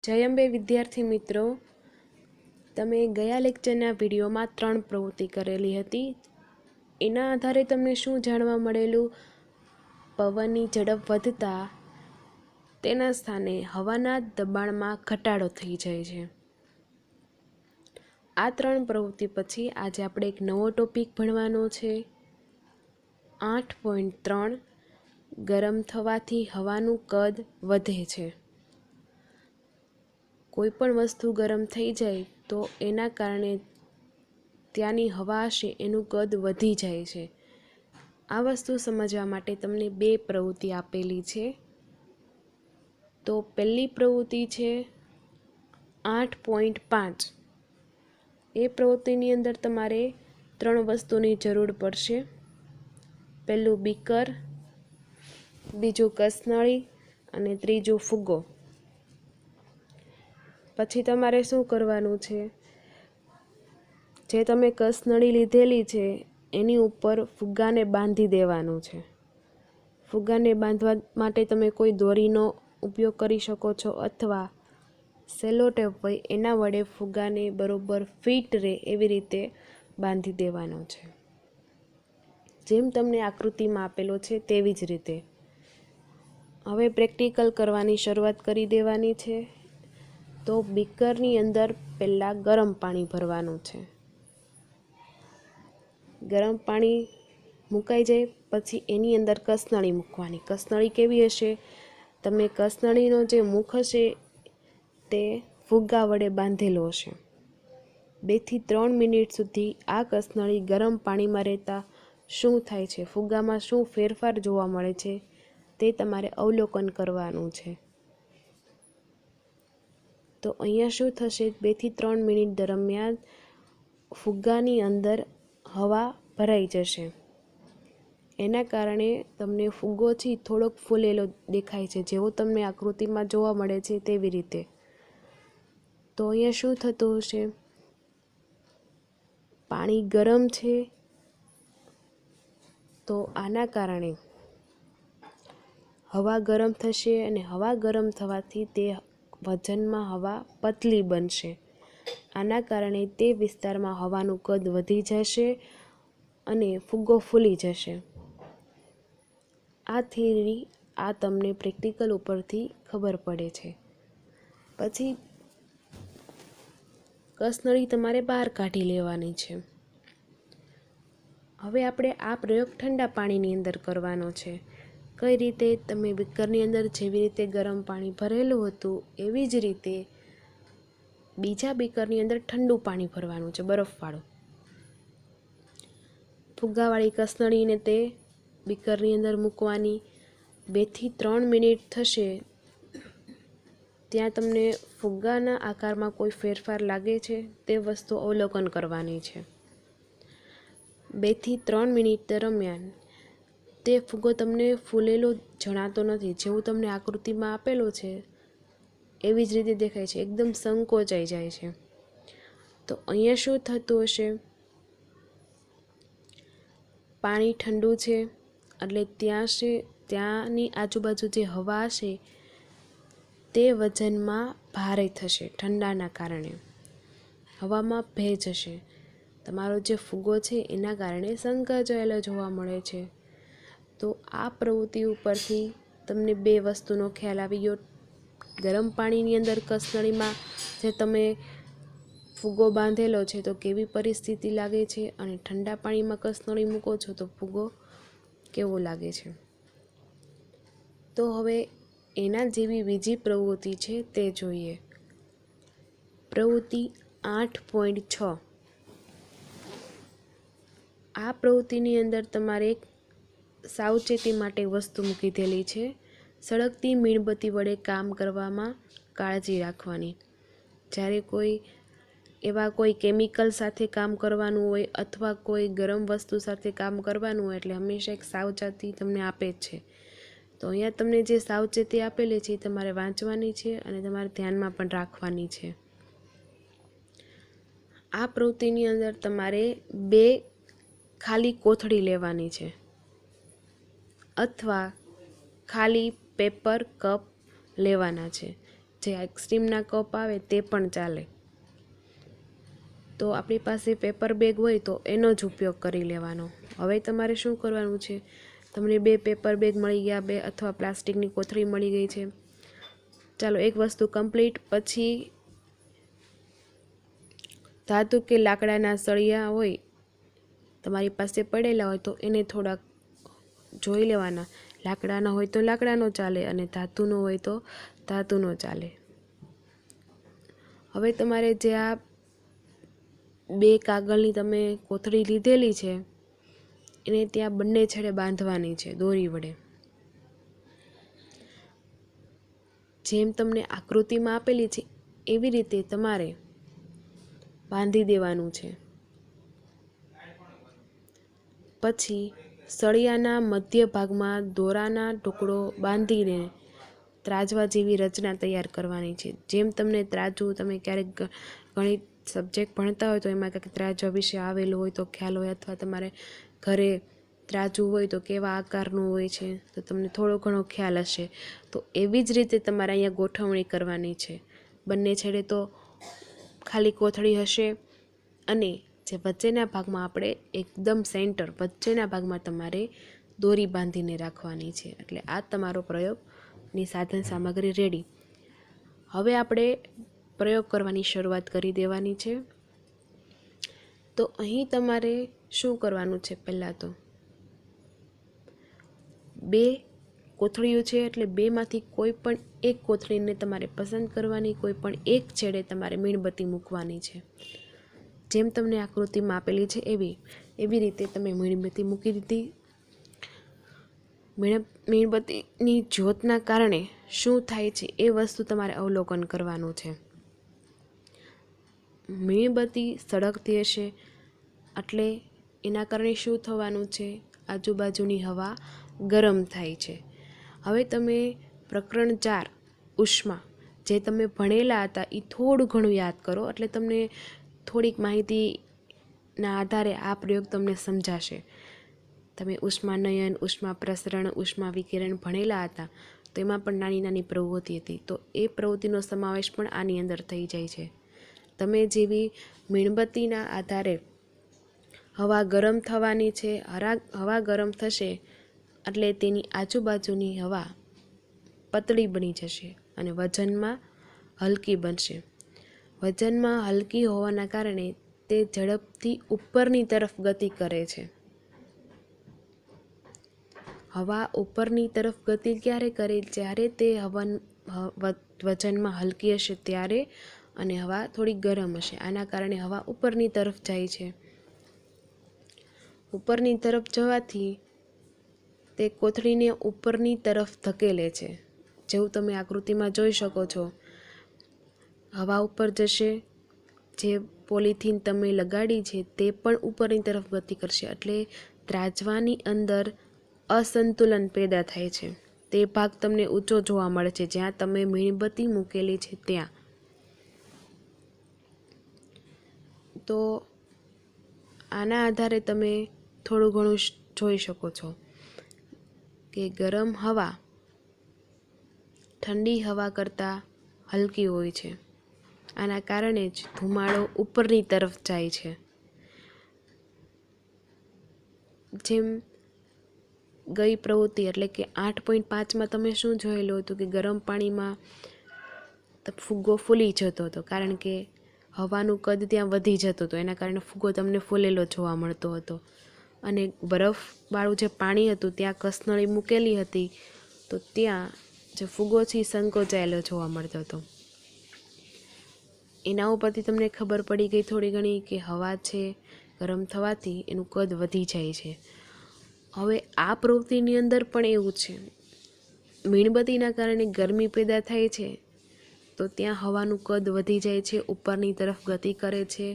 જય અંબે વિદ્યાર્થી મિત્રો, તમે ગયા લેક્ચરના વિડીયોમાં 3 પ્રવૃત્તિ કરેલી હતી. એના આધારે તમને શું જાણવા મળેલું? પવનની ઝડપ વધતા તેના સ્થાને હવાના દબાણમાં ઘટાડો થઈ જાય છે. આ 3 પ્રવૃત્તિ પછી આજે આપણે એક નવો ટોપિક ભણવાનો છે. 8.3 ગરમ થવાથી હવાનું કદ વધે છે. કોઈ પણ વસ્તુ ગરમ થઈ જાય તો એના કારણે ત્યાંની હવા હશે એનું કદ વધી જાય છે. આ વસ્તુ સમજવા માટે તમને 2 પ્રવૃત્તિ આપેલી છે. તો પહેલી પ્રવૃત્તિ છે 8.5. એ પ્રવૃત્તિની અંદર તમારે 3 વસ્તુની જરૂર પડશે. પહેલું બીકર, બીજું કસનળી અને ત્રીજું ફુગ્ગો. પછી તમારે શું કરવાનું છે? જે તમે કસનળી લીધેલી છે એની ઉપર ફુગ્ગાને બાંધી દેવાનું છે. ફુગ્ગાને બાંધવા માટે તમે કોઈ દોરીનો ઉપયોગ કરી શકો છો અથવા સેલો ટેપ હોય એના વડે ફુગ્ગાને બરોબર ફિટ રહે એવી રીતે બાંધી દેવાનો છે. જેમ તમને આકૃતિમાં આપેલો છે તેવી જ રીતે. હવે પ્રેક્ટિકલ કરવાની શરૂઆત કરી દેવાની છે. તો બીકરની અંદર પહેલાં ગરમ પાણી ભરવાનું છે. ગરમ પાણી મુકાઈ જાય પછી એની અંદર કસનળી મૂકવાની. કસનળી કેવી હશે? તમે કસનળીનો જે મુખ હશે તે ફુગ્ગા વડે બાંધેલો હશે. 2 થી 3 મિનિટ સુધી આ કસનળી ગરમ પાણીમાં રહેતા શું થાય છે, ફુગ્ગામાં શું ફેરફાર જોવા મળે છે તે તમારે અવલોકન કરવાનું છે. તો અહીંયા શું થશે? 2 થી 3 મિનિટ દરમિયાન ફુગ્ગાની અંદર હવા ભરાઈ જશે. એના કારણે તમને ફુગ્ગો છે થોડોક ફૂલેલો દેખાય છે, જેવો તમને આકૃતિમાં જોવા મળે છે તેવી રીતે. તો અહીંયા શું થતું હશે? પાણી ગરમ છે તો આના કારણે હવા ગરમ થશે અને હવા ગરમ થવાથી તે વજનમાં હવા પતલી બનશે. આના કારણે તે વિસ્તારમાં હવાનું કદ વધી જશે અને ફુગ્ગો ફૂલી જશે. આ થિયરી આ તમને પ્રેક્ટિકલ ઉપરથી ખબર પડે છે. પછી કસનળી તમારે બહાર કાઢી લેવાની છે. હવે આપણે આ પ્રયોગ ઠંડા પાણીની અંદર કરવાનો છે. કઈ રીતે? તમે બીકરની અંદર જેવી રીતે ગરમ પાણી ભરેલું હતું એવી જ રીતે બીજા બીકરની અંદર ઠંડુ પાણી ભરવાનું છે, બરફવાળું. ફુગ્ગાવાળી કસનળીને તે બીકરની અંદર મૂકવાની. 2 થી 3 મિનિટ થશે ત્યાં તમને ફુગ્ગાના આકારમાં કોઈ ફેરફાર લાગે છે તે વસ્તુ અવલોકન કરવાની છે. 2 થી 3 મિનિટ દરમિયાન તે ફુગ્ગો તમને ફૂલેલો જણાતો નથી. જેવું તમને આકૃતિમાં આપેલો છે એવી જ રીતે દેખાય છે, એકદમ સંકોચાઈ જાય છે. તો અહીંયા શું થતું હશે? પાણી ઠંડુ છે એટલે ત્યાંની આજુબાજુ જે હવા હશે તે વજનમાં ભારે થશે. ઠંડાના કારણે હવામાં ભેજ હશે. તમારો જે ફુગ્ગો છે એના કારણે સંકોચાયેલો જોવા મળે છે. તો આ પ્રવૃત્તિ ઉપરથી તમને 2 વસ્તુનો ખ્યાલ આવી ગયો. ગરમ પાણીની અંદર કસનળીમાં જે તમે ફુગ્ગો બાંધેલો છે તો કેવી પરિસ્થિતિ લાગે છે અને ઠંડા પાણીમાં કસનળી મૂકો છો તો ફુગ્ગો કેવો લાગે છે. તો હવે એના જેવી બીજી પ્રવૃત્તિ છે તે જોઈએ. પ્રવૃત્તિ 8.6. આ પ્રવૃત્તિની અંદર તમારે એક સાવચેતી માટે વસ્તુ મૂકી દેલી છે. સળગતી મીણબત્તી વડે કામ કરવામાં કાળજી રાખવાની. જ્યારે કોઈ કેમિકલ સાથે કામ કરવાનું હોય અથવા કોઈ ગરમ વસ્તુ સાથે કામ કરવાનું હોય એટલે હંમેશા એક સાવચેતી તમને આપે જ છે. તો અહીંયા તમને જે સાવચેતી આપેલી છે એ તમારે વાંચવાની છે અને તમારે ધ્યાનમાં પણ રાખવાની છે. આ પ્રવૃત્તિની અંદર તમારે 2 ખાલી કોથળી લેવાની છે અથવા ખાલી પેપર કપ લેવાના છે. જે આઈસ્ક્રીમના કપ આવે તે પણ ચાલે. તો આપણી પાસે પેપર બેગ હોય તો એનો જ ઉપયોગ કરી લેવાનો. હવે તમારે શું કરવાનું છે, તમને 2 પેપર બેગ મળી ગયા, 2 અથવા પ્લાસ્ટિકની કોથળી મળી ગઈ છે. ચાલો એક વસ્તુ કમ્પ્લીટ. પછી ધાતુ કે લાકડાના સળિયા હોય તમારી પાસે પડેલા હોય તો એને થોડાક જોઈ લેવાના. લાકડાના હોય તો લાકડાનો ચાલે અને ધાતુનો હોય તો ધાતુનો ચાલે. હવે તમારે જે આ 2 કાગળની તમે કોથળી લીધેલી છે એને ત્યાં બંને છેડે બાંધવાની છે દોરી વડે. જેમ તમને આકૃતિમાં આપેલી છે એવી રીતે તમારે બાંધી દેવાનું છે. પછી સળિયાના મધ્ય ભાગમાં દોરાના ટુકડો બાંધીને ત્રાજવા જેવી રચના તૈયાર કરવાની છે. જેમ તમને ત્રાજવું, તમે ક્યારેક ગણિત સબ્જેક્ટ ભણતા હોય તો એમાં કંઈક ત્રાજવા વિશે આવેલું હોય તો ખ્યાલ હોય, અથવા તમારે ઘરે ત્રાજવું હોય તો કેવા આકારનું હોય છે તો તમને થોડો ઘણો ખ્યાલ હશે. તો એવી જ રીતે તમારે અહીંયા ગોઠવણી કરવાની છે. બંને છેડે તો ખાલી કોથળી હશે અને જે વચ્ચેના ભાગમાં આપણે એકદમ સેન્ટર વચ્ચેના ભાગમાં તમારે દોરી બાંધીને રાખવાની છે. એટલે આ તમારો પ્રયોગની સાધન સામગ્રી રેડી. હવે આપણે પ્રયોગ કરવાની શરૂઆત કરી દેવાની છે. તો અહીં તમારે શું કરવાનું છે, પહેલાં તો 2 કોથળીઓ છે એટલે 2માંથી કોઈ પણ એક કોથળીને તમારે પસંદ કરવાની. કોઈ પણ એક છેડે તમારે મીણબત્તી મૂકવાની છે. જેમ તમને આકૃતિમાં આપેલી છે એવી રીતે તમે મીણબત્તી મૂકી દીધી. મીણબત્તીની જ્યોતના કારણે શું થાય છે એ વસ્તુ તમારે અવલોકન કરવાનું છે. મીણબત્તી સળગતી હશે એટલે એના કારણે શું થવાનું છે, આજુબાજુની હવા ગરમ થાય છે. હવે તમે પ્રકરણ 4 ઉષ્મા જે તમે ભણેલા હતા એ થોડું ઘણું યાદ કરો એટલે તમને થોડીક માહિતીના આધારે આ પ્રયોગ તમને સમજાશે. તમે ઉષ્માનયન, ઉષ્મા પ્રસરણ, ઉષ્મા વિકિરણ ભણેલા હતા તો એમાં પણ નાની નાની પ્રવૃત્તિ હતી. તો એ પ્રવૃત્તિનો સમાવેશ પણ આની અંદર થઈ જાય છે. તમે જેવી મીણબત્તીના આધારે હવા ગરમ થવાની છે, હવા ગરમ થશે એટલે તેની આજુબાજુની હવા પતળી બની જશે અને વજનમાં હલકી બનશે. વજનમાં હલકી હોવાના કારણે તે ઝડપથી ઉપરની તરફ ગતિ કરે છે. હવા ઉપરની તરફ ગતિ ક્યારે કરે, જ્યારે તે વજનમાં હલકી હશે ત્યારે, અને હવા થોડી ગરમ હશે. આના કારણે હવા ઉપરની તરફ જાય છે. ઉપરની તરફ જવાથી તે કોથળીને ઉપરની તરફ ધકેલે છે. જેવું તમે આકૃતિમાં જોઈ શકો છો, હવા ઉપર જશે. જે પોલિથીન તમે લગાડી છે તે પણ ઉપરની તરફ ગતિ કરશે એટલે ત્રાજવાની અંદર અસંતુલન પેદા થાય છે. તે ભાગ તમને ઊંચો જોવા મળે છે જ્યાં તમે મીણબત્તી મૂકેલી છે ત્યાં. તો આના આધારે તમે થોડું ઘણું જોઈ શકો છો કે ગરમ હવા ઠંડી હવા કરતાં હલકી હોય છે. આના કારણે જ ધુમાડો ઉપરની તરફ જાય છે. જેમ ગઈ પ્રવૃત્તિ એટલે કે 8.5માં તમે શું જોયેલું હતું કે ગરમ પાણીમાં ફુગ્ગો ફૂલી જતો હતો કારણ કે હવાનું કદ ત્યાં વધી જતું હતું. એના કારણે ફુગ્ગો તમને ફૂલેલો જોવા મળતો હતો. અને બરફવાળું જે પાણી હતું ત્યાં કસનળી મૂકેલી હતી તો ત્યાં જે ફુગ્ગો છે સંકોચાયેલો જોવા મળતો હતો. એના ઉપરથી તમને ખબર પડી ગઈ થોડી ઘણી કે હવા છે ગરમ થવાથી એનું કદ વધી જાય છે. હવે આ પ્રવૃત્તિની અંદર પણ એવું છે. મીણબત્તીના કારણે ગરમી પેદા થાય છે તો ત્યાં હવાનું કદ વધી જાય છે, ઉપરની તરફ ગતિ કરે છે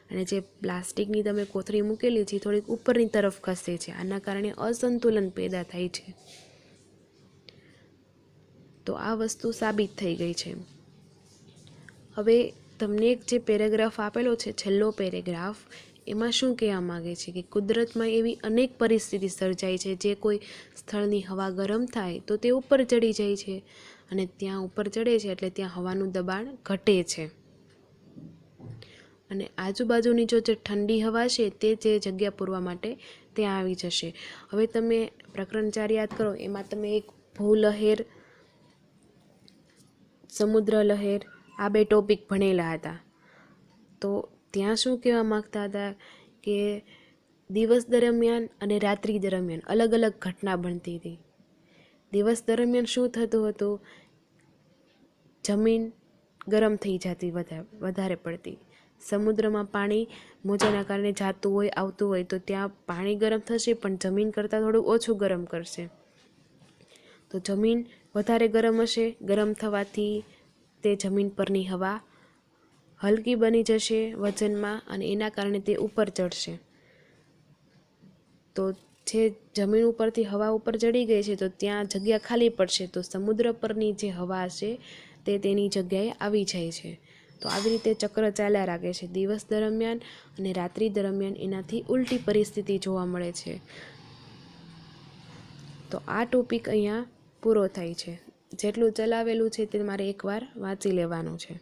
અને જે પ્લાસ્ટિકની તમે કોથળી મૂકેલી છે થોડીક ઉપરની તરફ ખસે છે. આના કારણે અસંતુલન પેદા થાય છે. તો આ વસ્તુ સાબિત થઈ ગઈ છે. હવે તમને એક જે પેરેગ્રાફ આપેલો છે, છેલ્લો પેરેગ્રાફ, એમાં શું કહેવા માગે છે કે કુદરતમાં એવી અનેક પરિસ્થિતિ સર્જાય છે જે કોઈ સ્થળની હવા ગરમ થાય તો તે ઉપર ચડી જાય છે અને ત્યાં ઉપર ચડે છે એટલે ત્યાં હવાનું દબાણ ઘટે છે અને આજુબાજુની જે ઠંડી હવા છે તે જગ્યા પૂરવા માટે ત્યાં આવી જશે. હવે તમે પ્રકરણ 4 યાદ કરો, એમાં તમે એક ભૂલહેર, સમુદ્ર લહેર આ 2 ટોપિક ભણેલા હતા. તો ત્યાં શું કહેવા માગતા હતા કે દિવસ દરમિયાન અને રાત્રિ દરમિયાન અલગ અલગ ઘટના બનતી હતી. દિવસ દરમિયાન શું થતું હતું, જમીન ગરમ થઈ જતી વધારે પડતી. સમુદ્રમાં પાણી મોજાના કારણે જાતું હોય આવતું હોય તો ત્યાં પાણી ગરમ થશે પણ જમીન કરતાં થોડું ઓછું ગરમ કરશે. તો જમીન વધારે ગરમ હશે, ગરમ થવાથી તે જમીન પરની હવા હલકી બની જશે વજનમાં અને એના કારણે તે ઉપર ચડશે. તો જે જમીન ઉપરથી હવા ઉપર ચડી ગઈ છે તો ત્યાં જગ્યા ખાલી પડશે, તો સમુદ્ર પરની જે હવા છે તે તેની જગ્યાએ આવી જાય છે. તો આવી રીતે ચક્ર ચાલ્યા રાખે છે. દિવસ દરમિયાન અને રાત્રિ દરમિયાન એનાથી ઉલટી પરિસ્થિતિ જોવા મળે છે. તો આ ટોપિક અહીંયા પૂરો થાય છે. જેટલું ચલાવેલું છે તે મારે એકવાર વાંચી લેવાનું છે.